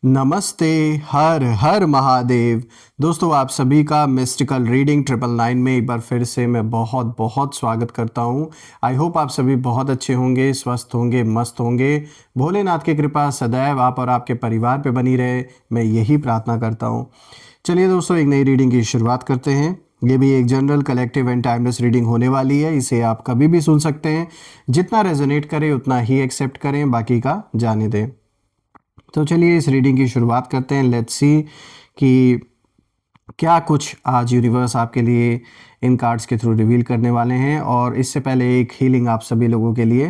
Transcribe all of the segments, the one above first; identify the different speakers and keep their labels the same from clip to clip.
Speaker 1: नमस्ते। हर हर महादेव। दोस्तों, आप सभी का मिस्टिकल रीडिंग 999 में एक बार फिर से मैं बहुत बहुत स्वागत करता हूं। आई होप आप सभी बहुत अच्छे होंगे, स्वस्थ होंगे, मस्त होंगे। भोलेनाथ की कृपा सदैव आप और आपके परिवार पे बनी रहे, मैं यही प्रार्थना करता हूं। चलिए दोस्तों, एक नई रीडिंग की शुरुआत करते हैं। ये भी एक general, collective and timeless reading होने वाली है। इसे आप कभी भी सुन सकते हैं। जितना रेजोनेट करे उतना ही एक्सेप्ट करें, बाकी का जाने दें। तो चलिए इस रीडिंग की शुरुआत करते हैं। लेट्स सी कि क्या कुछ आज यूनिवर्स आपके लिए इन कार्ड्स के थ्रू रिवील करने वाले हैं। और इससे पहले एक हीलिंग आप सभी लोगों के लिए।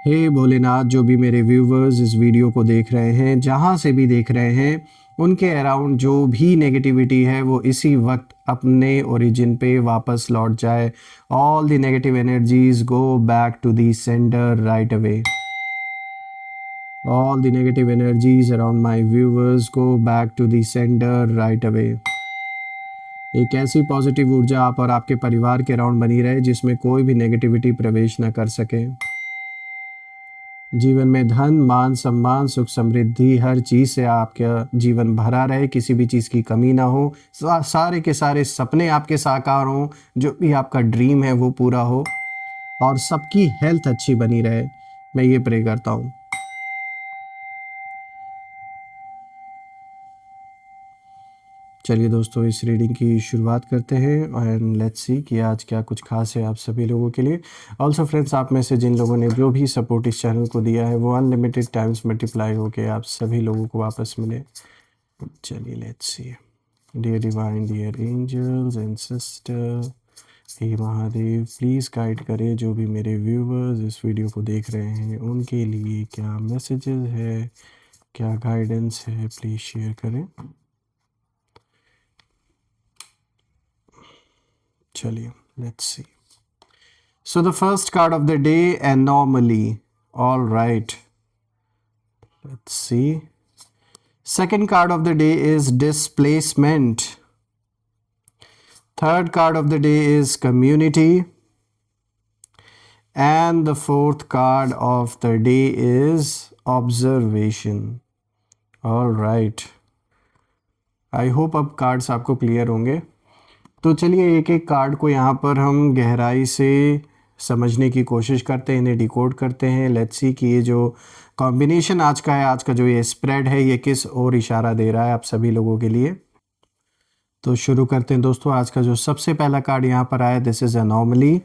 Speaker 1: हे भोलेनाथ, जो भी मेरे व्यूवर्स इस वीडियो को देख रहे हैं, जहाँ से भी देख रहे हैं, उनके अराउंड जो भी नेगेटिविटी है वो इसी वक्त अपने ओरिजिन पे वापस लौट जाए। All the negative energies go back to the sender right away. All the negative energies around my viewers go back to the sender right away. एक ऐसी पॉजिटिव ऊर्जा आप और आपके परिवार के अराउंड बनी रहे जिसमें कोई भी नेगेटिविटी प्रवेश न कर सके। जीवन में धन, मान, सम्मान, सुख, समृद्धि, हर चीज़ से आपका जीवन भरा रहे, किसी भी चीज़ की कमी ना हो। सारे के सारे सपने आपके साकार हों, जो भी आपका ड्रीम है वो पूरा हो, और सबकी हेल्थ अच्छी बनी रहे, मैं ये प्रे करता हूँ। चलिए दोस्तों, इस रीडिंग की शुरुआत करते हैं एंड लेट्स सी कि आज क्या कुछ खास है आप सभी लोगों के लिए। ऑल्सो फ्रेंड्स, आप में से जिन लोगों ने जो भी सपोर्ट इस चैनल को दिया है वो अनलिमिटेड टाइम्स मल्टीप्लाई होके आप सभी लोगों को वापस मिले। चलिए let's see. Dear divine, dear angels and sister, हे महादेव, प्लीज़ गाइड करें जो भी मेरे व्यूवर्स इस वीडियो को देख रहे हैं, उनके लिए क्या मैसेजेस है, क्या गाइडेंस है, प्लीज़ शेयर करें। चलिए let's C. So the first card of the day, anomaly. All right. Let's see. Second card of the day is displacement. Third card of the day is community. And the fourth card of the day is observation. All right. I hope अब cards आपको clear होंगे। तो चलिए एक एक card को यहाँ पर हम गहराई से समझने की कोशिश करते हैं, इन्हें डिकोड करते हैं। लेट्स सी कि ये जो कॉम्बिनेशन आज का है, आज का जो ये स्प्रेड है, ये किस ओर इशारा दे रहा है आप सभी लोगों के लिए। तो शुरू करते हैं दोस्तों। आज का जो सबसे पहला कार्ड यहाँ पर आया, दिस इज़ एनॉमली।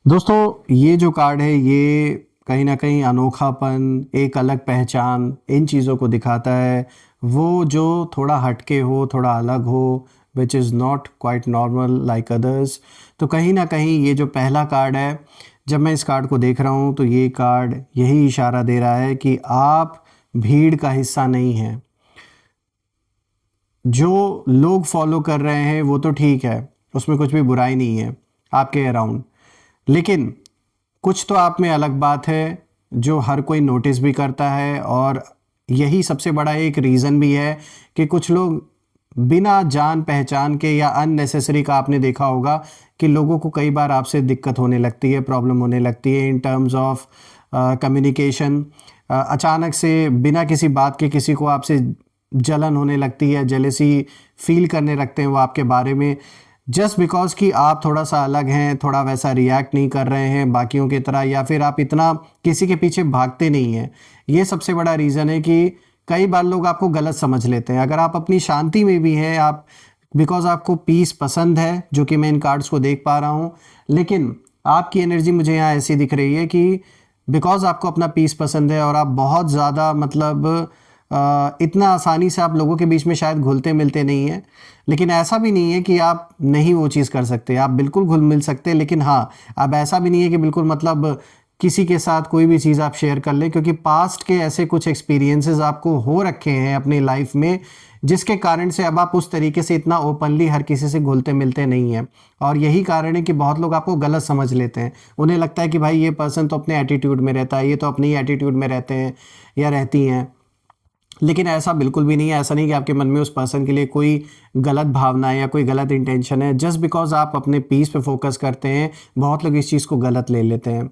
Speaker 1: दोस्तों, ये जो कार्ड है ये कहीं ना कहीं अनोखापन, एक अलग पहचान, इन चीज़ों को दिखाता है। वो जो थोड़ा हटके हो, थोड़ा अलग हो, which is not quite normal like others. तो कहीं ना कहीं ये जो पहला कार्ड है, जब मैं इस कार्ड को देख रहा हूँ तो ये कार्ड यही इशारा दे रहा है कि आप भीड़ का हिस्सा नहीं हैं। जो लोग फॉलो कर रहे हैं वो तो ठीक है, उसमें कुछ भी बुराई नहीं है आपके अराउंड, लेकिन कुछ तो आप में अलग बात है जो हर कोई नोटिस भी करता है। और यही सबसे बड़ा एक रीज़न भी है कि कुछ लोग बिना जान पहचान के या अननेसेसरी का, आपने देखा होगा कि लोगों को कई बार आपसे दिक्कत होने लगती है, प्रॉब्लम होने लगती है इन टर्म्स ऑफ कम्युनिकेशन। अचानक से बिना किसी बात के किसी को आपसे जलन होने लगती है, जेलेसी फील करने लगते हैं वो आपके बारे में, जस्ट बिकॉज कि आप थोड़ा सा अलग हैं, थोड़ा वैसा रिएक्ट नहीं कर रहे हैं बाकियों की तरह, या फिर आप इतना किसी के पीछे भागते नहीं हैं। ये सबसे बड़ा रीज़न है कि कई बार लोग आपको गलत समझ लेते हैं। अगर आप अपनी शांति में भी हैं, आप बिकॉज आपको पीस पसंद है, जो कि मैं इन कार्ड्स को देख पा रहा हूँ, लेकिन आपकी एनर्जी मुझे यहाँ ऐसी दिख रही है कि बिकॉज आपको अपना पीस पसंद है और आप बहुत ज़्यादा मतलब इतना आसानी से आप लोगों के बीच में शायद घुलते मिलते नहीं हैं। लेकिन ऐसा भी नहीं है कि आप नहीं वो चीज़ कर सकते, आप बिल्कुल घुल मिल सकते हैं। लेकिन हाँ, अब ऐसा भी नहीं है कि बिल्कुल मतलब किसी के साथ कोई भी चीज़ आप शेयर कर लें, क्योंकि पास्ट के ऐसे कुछ एक्सपीरियंसेस आपको हो रखे हैं अपनी लाइफ में, जिसके कारण से अब आप उस तरीके से इतना ओपनली हर किसी से घुलते मिलते नहीं हैं। और यही कारण है कि बहुत लोग आपको गलत समझ लेते हैं। उन्हें लगता है कि भाई ये पर्सन तो अपने एटीट्यूड में रहता है, ये तो अपनी एटीट्यूड में रहते हैं या रहती हैं। लेकिन ऐसा बिल्कुल भी नहीं है। ऐसा नहीं कि आपके मन में उस पर्सन के लिए कोई गलत भावना है या कोई गलत इंटेंशन है। जस्ट बिकॉज आप अपने पीस पे फोकस करते हैं, बहुत लोग इस चीज़ को गलत ले लेते हैं।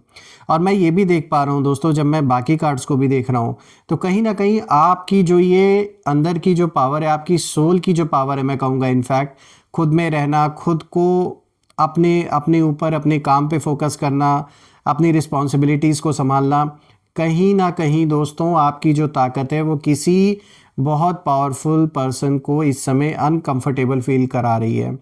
Speaker 1: और मैं ये भी देख पा रहा हूँ दोस्तों, जब मैं बाकी कार्ड्स को भी देख रहा हूँ, तो कहीं ना कहीं आपकी जो ये अंदर की जो पावर है, आपकी सोल की जो पावर है, मैं कहूँगा इनफैक्ट, खुद में रहना, खुद को अपने अपने ऊपर अपने काम पे फोकस करना, अपनी रिस्पॉन्सिबिलिटीज़ को संभालना, कहीं ना कहीं दोस्तों आपकी जो ताकत है वो किसी बहुत पावरफुल पर्सन को इस समय अनकंफर्टेबल फील करा रही है।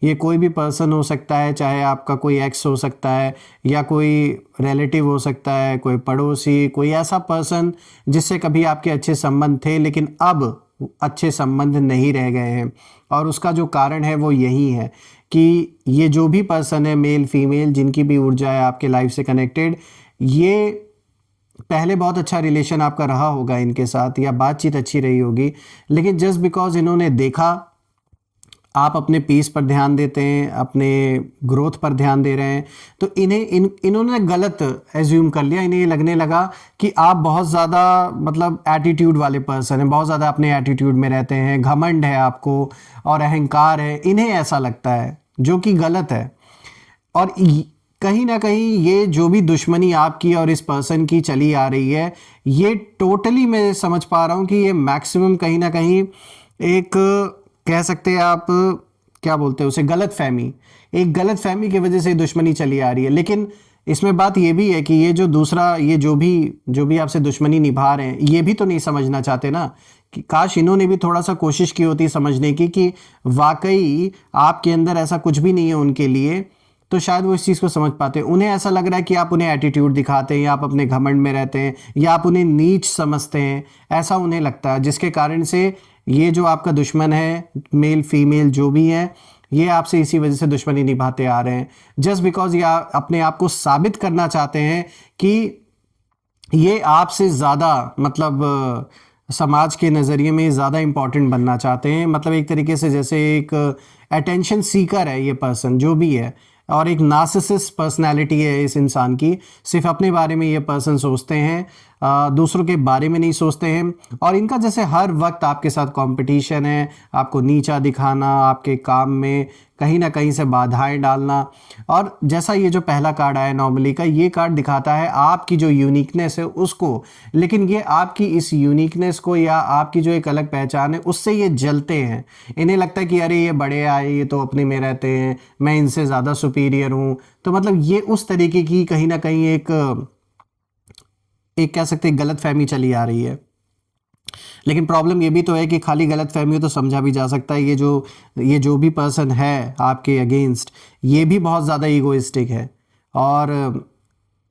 Speaker 1: ये कोई भी पर्सन हो सकता है, चाहे आपका कोई एक्स हो सकता है, या कोई रिलेटिव हो सकता है, कोई पड़ोसी, कोई ऐसा पर्सन जिससे कभी आपके अच्छे संबंध थे लेकिन अब अच्छे संबंध नहीं रह गए हैं। और उसका जो कारण है वो यही है कि ये जो भी पर्सन है, मेल फीमेल, जिनकी भी ऊर्जा है आपके लाइफ से कनेक्टेड, ये पहले बहुत अच्छा रिलेशन आपका रहा होगा इनके साथ, या बातचीत अच्छी रही होगी, लेकिन जस्ट बिकॉज इन्होंने देखा आप अपने पीस पर ध्यान देते हैं, अपने ग्रोथ पर ध्यान दे रहे हैं, तो इन्होंने गलत एज्यूम कर लिया। इन्हें ये लगने लगा कि आप बहुत ज़्यादा मतलब एटीट्यूड वाले पर्सन हैं, बहुत ज़्यादा अपने एटीट्यूड में रहते हैं, घमंड है आपको और अहंकार है, इन्हें ऐसा लगता है, जो कि गलत है। और कहीं ना कहीं ये जो भी दुश्मनी आपकी और इस पर्सन की चली आ रही है, ये टोटली मैं समझ पा रहा हूँ कि ये मैक्सिमम कहीं ना कहीं एक, कह सकते हैं आप, क्या बोलते हैं उसे, गलत फहमी, एक गलत फहमी की वजह से दुश्मनी चली आ रही है। लेकिन इसमें बात ये भी है कि ये जो दूसरा, ये जो भी आपसे दुश्मनी निभा रहे हैं, ये भी तो नहीं समझना चाहते ना, कि काश इन्होंने भी थोड़ा सा कोशिश की होती समझने की कि वाकई आपके अंदर ऐसा कुछ भी नहीं है उनके लिए, तो शायद वो इस चीज़ को समझ पाते। उन्हें ऐसा लग रहा है कि आप उन्हें एटीट्यूड दिखाते हैं, या आप अपने घमंड में रहते हैं, या आप उन्हें नीच समझते हैं, ऐसा उन्हें लगता है, जिसके कारण से ये जो आपका दुश्मन है, मेल फीमेल जो भी है, ये आपसे इसी वजह से दुश्मनी निभाते आ रहे हैं। जस्ट बिकॉज ये अपने आप को साबित करना चाहते हैं कि ये आपसे ज़्यादा, मतलब समाज के नज़रिए में ज़्यादा इम्पॉर्टेंट बनना चाहते हैं। मतलब एक तरीके से जैसे एक अटेंशन सीकर है ये पर्सन जो भी है, और एक नार्सिसिस्ट पर्सनालिटी है इस इंसान की। सिर्फ अपने बारे में ये पर्सन सोचते हैं, दूसरों के बारे में नहीं सोचते हैं। और इनका जैसे हर वक्त आपके साथ कंपटीशन है, आपको नीचा दिखाना, आपके काम में कहीं ना कहीं से बाधाएं डालना। और जैसा ये जो पहला कार्ड आया नॉर्मली का, ये कार्ड दिखाता है आपकी जो यूनिकनेस है उसको, लेकिन ये आपकी इस यूनिकनेस को या आपकी जो एक अलग पहचान है उससे ये जलते हैं। इन्हें लगता है कि अरे ये बड़े आए, ये तो अपने में रहते हैं, मैं इनसे ज़्यादा सुपीरियर हूँ। तो मतलब ये उस तरीके की कहीं ना कहीं एक कह सकते हैं गलत फहमी चली आ रही है। लेकिन प्रॉब्लम ये भी तो है कि खाली गलत फहमी हो तो समझा भी जा सकता है। ये जो भी पर्सन है आपके अगेंस्ट, ये भी बहुत ज़्यादा ईगोइस्टिक है, और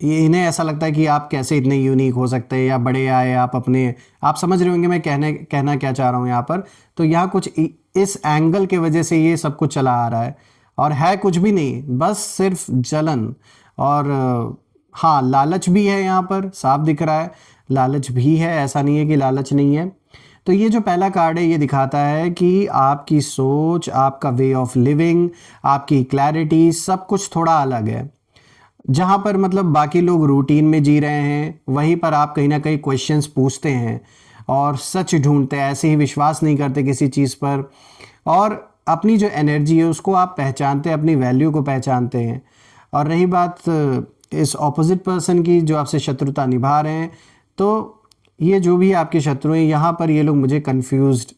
Speaker 1: ये इन्हें ऐसा लगता है कि आप कैसे इतने यूनिक हो सकते हैं, या बड़े आए आप अपने, आप समझ रहे होंगे मैं कहना क्या चाह रहा हूँ यहाँ पर। तो यहाँ कुछ इस एंगल के वजह से ये सब कुछ चला आ रहा है, और है कुछ भी नहीं, बस सिर्फ जलन। और हाँ, लालच भी है यहाँ पर, साफ दिख रहा है, लालच भी है, ऐसा नहीं है कि लालच नहीं है। तो ये जो पहला कार्ड है ये दिखाता है कि आपकी सोच, आपका वे ऑफ लिविंग, आपकी क्लैरिटी, सब कुछ थोड़ा अलग है। जहाँ पर मतलब बाकी लोग रूटीन में जी रहे हैं, वहीं पर आप कहीं ना कहीं क्वेश्चंस पूछते हैं और सच ढूंढते हैं, ऐसे ही विश्वास नहीं करते किसी चीज़ पर, और अपनी जो एनर्जी है उसको आप पहचानते हैं, अपनी वैल्यू को पहचानते हैं। और रही बात इस ऑपोजिट पर्सन की जो आपसे शत्रुता निभा रहे हैं, तो ये जो भी आपके शत्रु हैं, यहाँ पर ये लोग मुझे कंफ्यूज्ड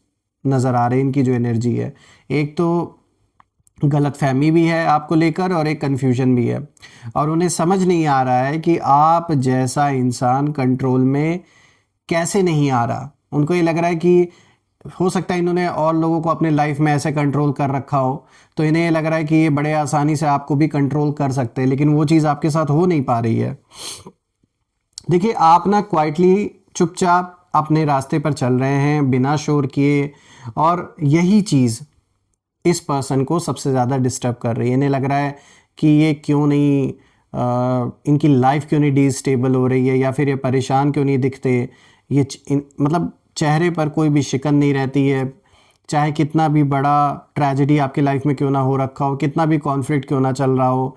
Speaker 1: नज़र आ रहे हैं। इनकी जो एनर्जी है, एक तो गलतफहमी भी है आपको लेकर और एक कन्फ्यूजन भी है, और उन्हें समझ नहीं आ रहा है कि आप जैसा इंसान कंट्रोल में कैसे नहीं आ रहा। उनको ये लग रहा है कि हो सकता है इन्होंने और लोगों को अपने लाइफ में ऐसे कंट्रोल कर रखा हो, तो इन्हें ये लग रहा है कि ये बड़े आसानी से आपको भी कंट्रोल कर सकते हैं, लेकिन वो चीज़ आपके साथ हो नहीं पा रही है। देखिए, आप ना क्वाइटली चुपचाप अपने रास्ते पर चल रहे हैं बिना शोर किए, और यही चीज़ इस पर्सन को सबसे ज़्यादा डिस्टर्ब कर रही है। इन्हें लग रहा है कि ये क्यों नहीं, इनकी लाइफ क्यों नहीं डिस्टेबल हो रही है, या फिर ये परेशान क्यों नहीं दिखते, ये मतलब चेहरे पर कोई भी शिकन नहीं रहती है, चाहे कितना भी बड़ा ट्रेजेडी आपकी लाइफ में क्यों ना हो रखा हो, कितना भी कॉन्फ्लिक्ट क्यों ना चल रहा हो,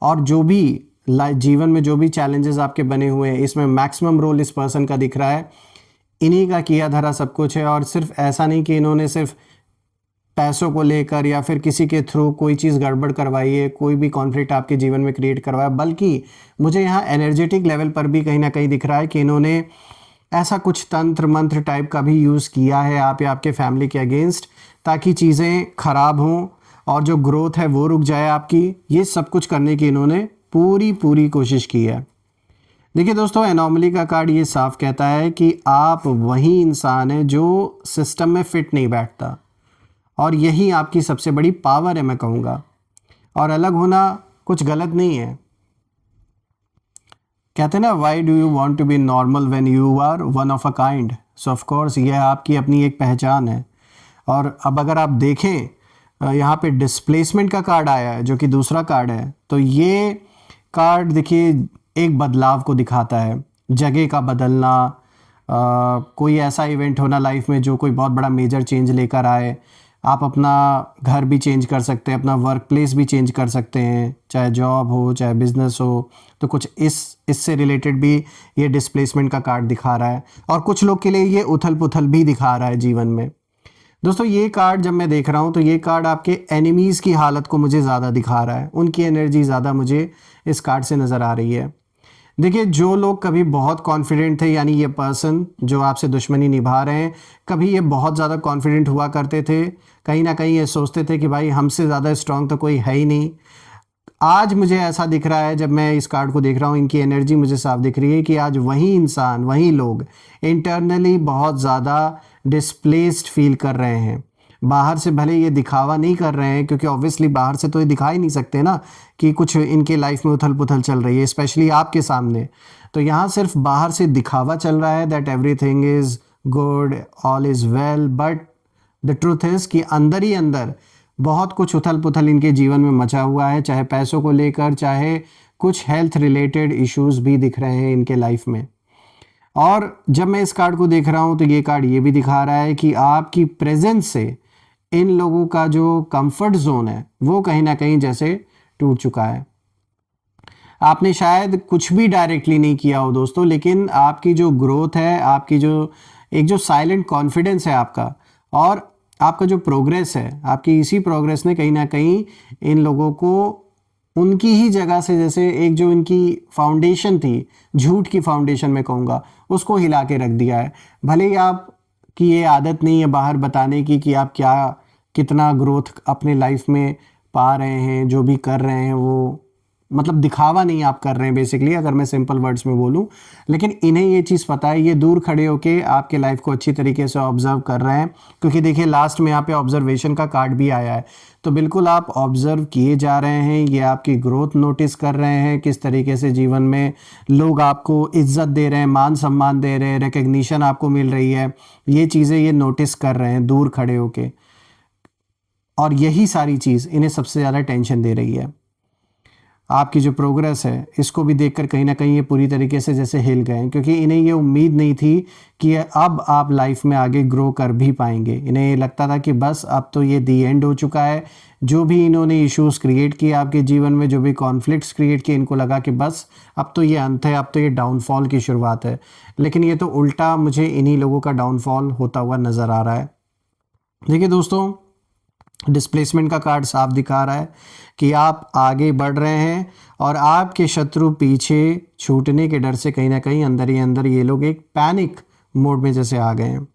Speaker 1: और जो भी जीवन में जो भी चैलेंजेस आपके बने हुए हैं, इसमें मैक्सिमम रोल इस पर्सन का दिख रहा है। इन्हीं का किया धरा सब कुछ है। और सिर्फ ऐसा नहीं कि इन्होंने सिर्फ पैसों को लेकर या फिर किसी के थ्रू कोई चीज़ गड़बड़ करवाई है, कोई भी कॉन्फ्लिक्ट आपके जीवन में क्रिएट करवाया, बल्कि मुझे यहाँ एनर्जेटिक लेवल पर भी कहीं ना कहीं दिख रहा है कि इन्होंने ऐसा कुछ तंत्र मंत्र टाइप का भी यूज़ किया है आप या आपके फैमिली के अगेंस्ट, ताकि चीज़ें खराब हों और जो ग्रोथ है वो रुक जाए आपकी। ये सब कुछ करने की इन्होंने पूरी कोशिश की है। देखिए दोस्तों, एनॉमली का कार्ड ये साफ कहता है कि आप वही इंसान है जो सिस्टम में फिट नहीं बैठता, और यही आपकी सबसे बड़ी पावर है मैं कहूँगा। और अलग होना कुछ गलत नहीं है। कहते हैं ना, why do you want to be normal when you are one of a kind. So of course यह आपकी अपनी एक पहचान है। और अब अगर आप देखें, यहाँ पे डिस्प्लेसमेंट का कार्ड आया है जो कि दूसरा कार्ड है, तो ये कार्ड देखिए एक बदलाव को दिखाता है, जगह का बदलना, कोई ऐसा इवेंट होना लाइफ में जो कोई बहुत बड़ा मेजर चेंज लेकर आए। आप अपना घर भी चेंज कर सकते हैं, अपना वर्क प्लेस भी चेंज कर सकते हैं, चाहे जॉब हो चाहे बिजनेस हो। तो कुछ इससे रिलेटेड भी ये डिस्प्लेसमेंट का कार्ड दिखा रहा है। और कुछ लोग के लिए ये उथल पुथल भी दिखा रहा है जीवन में। दोस्तों, ये कार्ड जब मैं देख रहा हूँ तो ये कार्ड आपके एनिमीज़ की हालत को मुझे ज़्यादा दिखा रहा है, उनकी एनर्जी ज़्यादा मुझे इस कार्ड से नज़र आ रही है। देखिए, जो लोग कभी बहुत कॉन्फिडेंट थे, यानी ये पर्सन जो आपसे दुश्मनी निभा रहे हैं, कभी ये बहुत ज़्यादा कॉन्फिडेंट हुआ करते थे, कहीं ना कहीं ये सोचते थे कि भाई हमसे ज़्यादा स्ट्रांग तो कोई है ही नहीं। आज मुझे ऐसा दिख रहा है, जब मैं इस कार्ड को देख रहा हूँ, इनकी एनर्जी मुझे साफ दिख रही है कि आज वही इंसान, वही लोग इंटरनली बहुत ज़्यादा डिस्प्लेस्ड फील कर रहे हैं। बाहर से भले ये दिखावा नहीं कर रहे हैं, क्योंकि ऑब्वियसली बाहर से तो ये दिखा ही नहीं सकते ना कि कुछ इनके लाइफ में उथल पुथल चल रही है, स्पेशली आपके सामने। तो यहाँ सिर्फ बाहर से दिखावा चल रहा है that everything is good, all is well, but the truth is कि अंदर ही अंदर बहुत कुछ उथल पुथल इनके जीवन में मचा हुआ है, चाहे पैसों को लेकर, चाहे कुछ हेल्थ रिलेटेड इश्यूज भी दिख रहे हैं इनके लाइफ में। और जब मैं इस कार्ड को देख रहा हूँ तो ये कार्ड ये भी दिखा रहा है कि आपकी प्रेजेंस से इन लोगों का जो कंफर्ट जोन है वो कहीं ना कहीं जैसे टूट चुका है। आपने शायद कुछ भी डायरेक्टली नहीं किया हो दोस्तों, लेकिन आपकी जो ग्रोथ है, आपकी जो साइलेंट कॉन्फिडेंस है आपका, और आपका जो प्रोग्रेस है, आपकी इसी प्रोग्रेस ने कहीं ना कहीं इन लोगों को उनकी ही जगह से, जैसे एक जो इनकी फाउंडेशन थी, झूठ की फाउंडेशन मैं कहूँगा, उसको हिला के रख दिया है। भले ही आप की ये आदत नहीं है बाहर बताने की कि आप कितना ग्रोथ अपने लाइफ में पा रहे हैं, जो भी कर रहे हैं वो मतलब दिखावा नहीं आप कर रहे हैं बेसिकली, अगर मैं सिंपल वर्ड्स में बोलूं। लेकिन इन्हें ये चीज़ पता है, ये दूर खड़े होके आपके लाइफ को अच्छी तरीके से ऑब्जर्व कर रहे हैं। क्योंकि देखिए लास्ट में यहाँ पे ऑब्जर्वेशन का कार्ड भी आया है, तो बिल्कुल आप ऑब्जर्व किए जा रहे हैं, ये आपकी ग्रोथ नोटिस कर रहे हैं, किस तरीके से जीवन में लोग आपको इज्जत दे रहे हैं, मान सम्मान दे रहे हैं, रिकग्निशन आपको मिल रही है, ये चीज़ें ये नोटिस कर रहे हैं दूर खड़े होके। और यही सारी चीज़ इन्हें सबसे ज़्यादा टेंशन दे रही है। आपकी जो प्रोग्रेस है इसको भी देखकर कहीं ना कहीं ये पूरी तरीके से जैसे हिल गए, क्योंकि इन्हें ये उम्मीद नहीं थी कि अब आप लाइफ में आगे ग्रो कर भी पाएंगे। इन्हें ये लगता था कि बस अब तो ये दी एंड हो चुका है। जो भी इन्होंने इश्यूज क्रिएट किए आपके जीवन में, जो भी कॉन्फ्लिक्ट्स क्रिएट किए, इनको लगा कि बस अब तो ये अंत है, अब तो ये डाउनफॉल की शुरुआत है। लेकिन ये तो उल्टा मुझे इन्हीं लोगों का डाउनफॉल होता हुआ नज़र आ रहा है। देखिए दोस्तों, डिस्प्लेसमेंट का कार्ड साफ दिखा रहा है कि आप आगे बढ़ रहे हैं और आपके शत्रु पीछे छूटने के डर से कहीं ना कहीं अंदर ही अंदर ये लोग एक पैनिक मोड में जैसे आ गए हैं।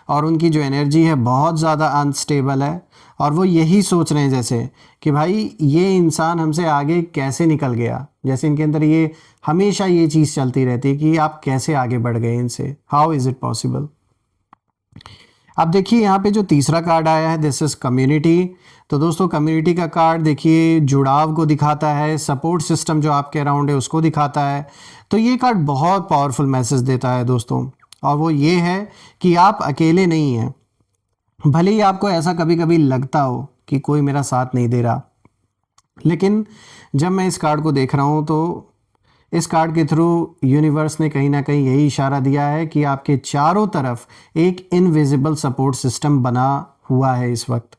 Speaker 1: और उनकी जो एनर्जी है बहुत ज़्यादा अनस्टेबल है, और वो यही सोच रहे हैं जैसे कि भाई ये इंसान हमसे आगे कैसे निकल गया। जैसे इनके अंदर ये हमेशा ये चीज़ चलती रहती है कि आप कैसे आगे बढ़ गए इनसे, हाउ इज़ इट पॉसिबल। अब देखिए यहाँ पे जो तीसरा कार्ड आया है, दिस इज कम्युनिटी। तो दोस्तों, कम्युनिटी का कार्ड देखिए जुड़ाव को दिखाता है, सपोर्ट सिस्टम जो आपके अराउंड है उसको दिखाता है। तो ये कार्ड बहुत पावरफुल मैसेज देता है दोस्तों, और वो ये है कि आप अकेले नहीं हैं। भले ही आपको ऐसा कभी कभी लगता हो कि कोई मेरा साथ नहीं दे रहा, लेकिन जब मैं इस कार्ड को देख रहा हूँ तो इस कार्ड के थ्रू यूनिवर्स ने कहीं ना कहीं यही इशारा दिया है कि आपके चारों तरफ एक इनविजिबल सपोर्ट सिस्टम बना हुआ है इस वक्त।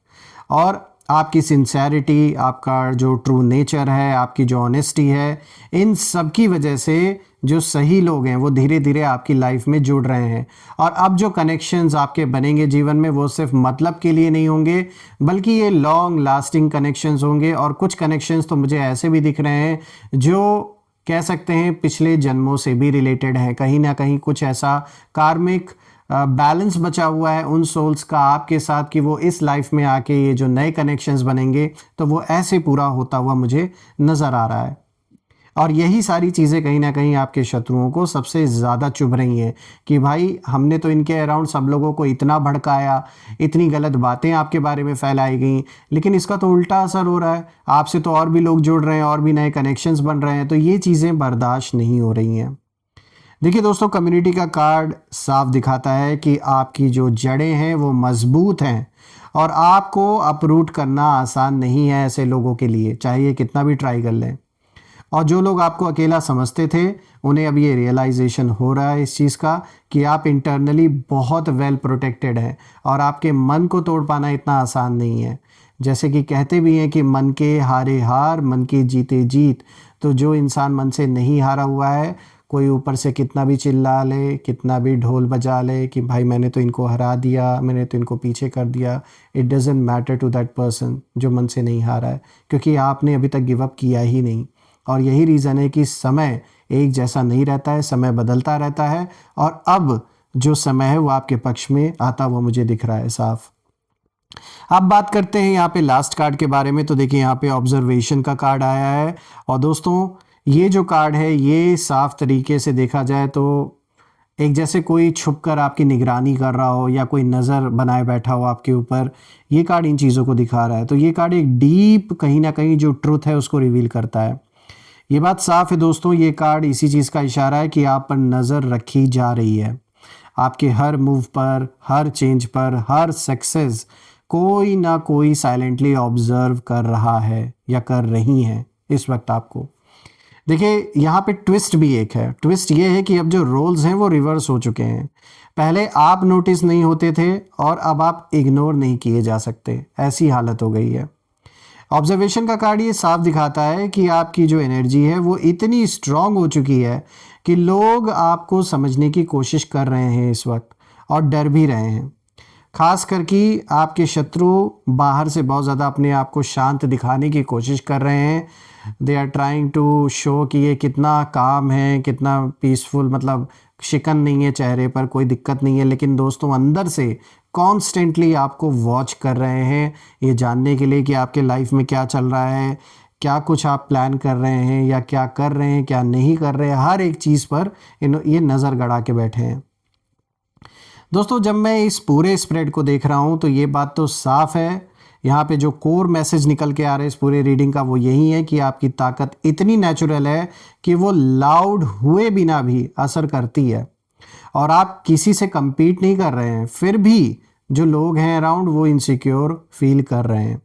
Speaker 1: और आपकी सिंसेरिटी, आपका जो ट्रू नेचर है, आपकी जो ऑनेस्टी है, इन सब की वजह से जो सही लोग हैं वो धीरे धीरे आपकी लाइफ में जुड़ रहे हैं। और अब जो कनेक्शंस आपके बनेंगे जीवन में वो सिर्फ मतलब के लिए नहीं होंगे, बल्कि ये लॉन्ग लास्टिंग कनेक्शंस होंगे। और कुछ कनेक्शंस तो मुझे ऐसे भी दिख रहे हैं जो कह सकते हैं पिछले जन्मों से भी रिलेटेड है। कहीं ना कहीं कुछ ऐसा कार्मिक बैलेंस बचा हुआ है उन सोल्स का आपके साथ कि वो इस लाइफ में आके ये जो नए कनेक्शंस बनेंगे तो वो ऐसे पूरा होता हुआ मुझे नज़र आ रहा है। और यही सारी चीज़ें कहीं ना कहीं आपके शत्रुओं को सबसे ज़्यादा चुभ रही हैं कि भाई हमने तो इनके अराउंड सब लोगों को इतना भड़काया, इतनी गलत बातें आपके बारे में फैलाई गई, लेकिन इसका तो उल्टा असर हो रहा है। आपसे तो और भी लोग जुड़ रहे हैं और भी नए कनेक्शंस बन रहे हैं, तो ये चीज़ें बर्दाश्त नहीं हो रही हैं। देखिए दोस्तों, कम्युनिटी का कार्ड साफ दिखाता है कि आपकी जो जड़ें हैं वो मजबूत हैं और आपको अप्रूट करना आसान नहीं है ऐसे लोगों के लिए, चाहे ये कितना भी ट्राई कर लें। और जो लोग आपको अकेला समझते थे उन्हें अब ये रियलाइजेशन हो रहा है इस चीज़ का कि आप इंटरनली बहुत वेल प्रोटेक्टेड हैं और आपके मन को तोड़ पाना इतना आसान नहीं है। जैसे कि कहते भी हैं कि मन के हारे हार, मन के जीते जीत। तो जो इंसान मन से नहीं हारा हुआ है, कोई ऊपर से कितना भी चिल्ला ले, कितना भी ढोल बजा ले कि भाई मैंने तो इनको हरा दिया, मैंने तो इनको पीछे कर दिया, it doesn't matter to that person जो मन से नहीं हारा है, क्योंकि आपने अभी तक गिव अप किया ही नहीं। और यही रीज़न है कि समय एक जैसा नहीं रहता है, समय बदलता रहता है। और अब जो समय है वो आपके पक्ष में आता हुआ मुझे दिख रहा है साफ। अब बात करते हैं यहाँ पे लास्ट कार्ड के बारे में। तो देखिए यहाँ पे ऑब्जर्वेशन का कार्ड आया है। और दोस्तों, ये जो कार्ड है ये साफ तरीके से देखा जाए तो एक जैसे कोई छुपकर आपकी निगरानी कर रहा हो या कोई नज़र बनाए बैठा हो आपके ऊपर, ये कार्ड इन चीज़ों को दिखा रहा है। तो ये कार्ड एक डीप कहीं ना कहीं जो ट्रुथ है उसको रिवील करता है। ये बात साफ है दोस्तों, ये कार्ड इसी चीज़ का इशारा है कि आप पर नज़र रखी जा रही है। आपके हर मूव पर, हर चेंज पर, हर सक्सेस कोई ना कोई साइलेंटली ऑब्जर्व कर रहा है या कर रही हैं इस वक्त आपको। देखिए यहाँ पे ट्विस्ट भी एक है। ट्विस्ट ये है कि अब जो रोल्स हैं वो रिवर्स हो चुके हैं। पहले आप नोटिस नहीं होते थे और अब आप इग्नोर नहीं किए जा सकते, ऐसी हालत हो गई है। ऑब्जर्वेशन का कार्ड ये साफ दिखाता है कि आपकी जो एनर्जी है वो इतनी स्ट्रांग हो चुकी है कि लोग आपको समझने की कोशिश कर रहे हैं इस वक्त और डर भी रहे हैं। खास करके आपके शत्रु बाहर से बहुत ज़्यादा अपने आप को शांत दिखाने की कोशिश कर रहे हैं। They are trying to show कि ये कितना काम है, कितना पीसफुल, मतलब शिकन नहीं है चेहरे पर, कोई दिक्कत नहीं है। लेकिन दोस्तों अंदर से कॉन्स्टेंटली आपको वॉच कर रहे हैं ये जानने के लिए कि आपके लाइफ में क्या चल रहा है, क्या कुछ आप प्लान कर रहे हैं या क्या कर रहे हैं, क्या नहीं कर रहे हैं। हर एक चीज़ पर ये नज़र गड़ा के बैठे हैं। दोस्तों जब मैं इस पूरे स्प्रेड को देख रहा हूँ तो ये बात तो साफ है, यहाँ पे जो कोर मैसेज निकल के आ रहा है इस पूरे रीडिंग का वो यही है कि आपकी ताकत इतनी नेचुरल है कि वो लाउड हुए बिना भी असर करती है। और आप किसी से compete नहीं कर रहे हैं, फिर भी जो लोग हैं अराउंड वो इनसिक्योर फील कर रहे हैं।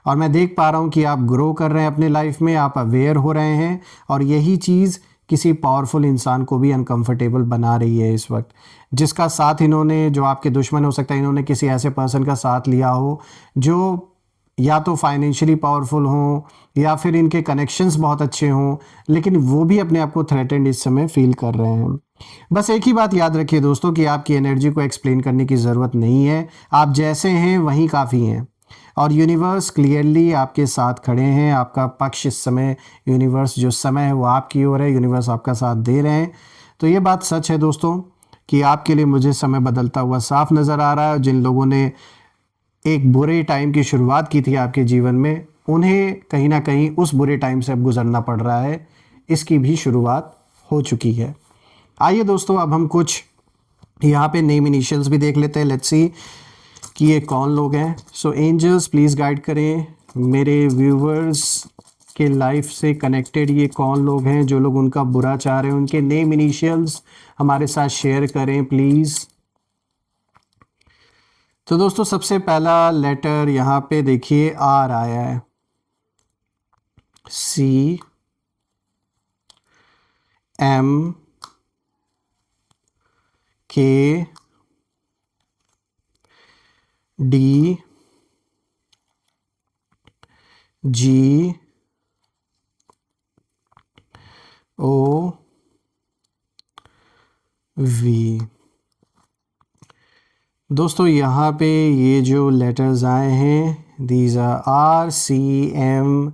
Speaker 1: और मैं देख पा रहा हूँ कि आप ग्रो कर रहे हैं अपने लाइफ में, आप अवेयर हो रहे हैं। और यही चीज़ किसी पावरफुल इंसान को भी अनकंफर्टेबल बना रही है इस वक्त, जिसका साथ इन्होंने, जो आपके दुश्मन हो सकता है, इन्होंने किसी ऐसे पर्सन का साथ लिया हो जो या तो फाइनेंशियली पावरफुल हों या फिर इनके कनेक्शंस बहुत अच्छे हों, लेकिन वो भी अपने आप को थ्रेटेंड इस समय फील कर रहे हैं। बस एक ही बात याद रखिए दोस्तों कि आपकी एनर्जी को एक्सप्लेन करने की ज़रूरत नहीं है। आप जैसे हैं वहीं काफ़ी हैं और यूनिवर्स क्लियरली आपके साथ खड़े हैं। आपका पक्ष इस समय, यूनिवर्स जो समय है वो आपकी ओर है, यूनिवर्स आपका साथ दे रहे हैं। तो ये बात सच है दोस्तों कि आपके लिए मुझे समय बदलता हुआ साफ नज़र आ रहा है। जिन लोगों ने एक बुरे टाइम की शुरुआत की थी आपके जीवन में, उन्हें कहीं ना कहीं उस बुरे टाइम से अब गुजरना पड़ रहा है, इसकी भी शुरुआत हो चुकी है। आइए दोस्तों अब हम कुछ यहाँ पे नेम इनिशियल्स भी देख लेते हैं। लेट्स सी कि ये कौन लोग हैं। सो एंजल्स प्लीज़ गाइड करें मेरे व्यूवर्स के लाइफ से कनेक्टेड ये कौन लोग हैं जो लोग उनका बुरा चाह रहे हैं, उनके नेम इनिशियल्स हमारे साथ शेयर करें प्लीज़। तो दोस्तों सबसे पहला लेटर यहाँ पे देखिए आर आया है, C M K D G O V. दोस्तों यहाँ पे ये जो लेटर्स आए हैं, दीज आर CMKDGOV।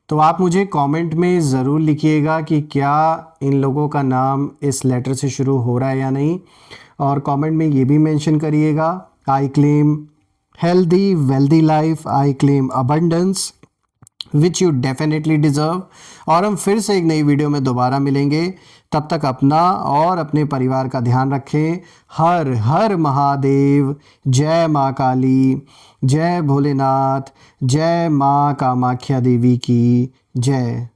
Speaker 1: तो आप मुझे कमेंट में ज़रूर लिखिएगा कि क्या इन लोगों का नाम इस लेटर से शुरू हो रहा है या नहीं, और कमेंट में ये भी मेंशन करिएगा, I claim healthy wealthy life, I claim abundance which you definitely deserve. और हम फिर से एक नई वीडियो में दोबारा मिलेंगे। तब तक अपना और अपने परिवार का ध्यान रखें। हर हर महादेव। जय माँ काली, जय भोलेनाथ, जय माँ कामाख्या देवी की जय।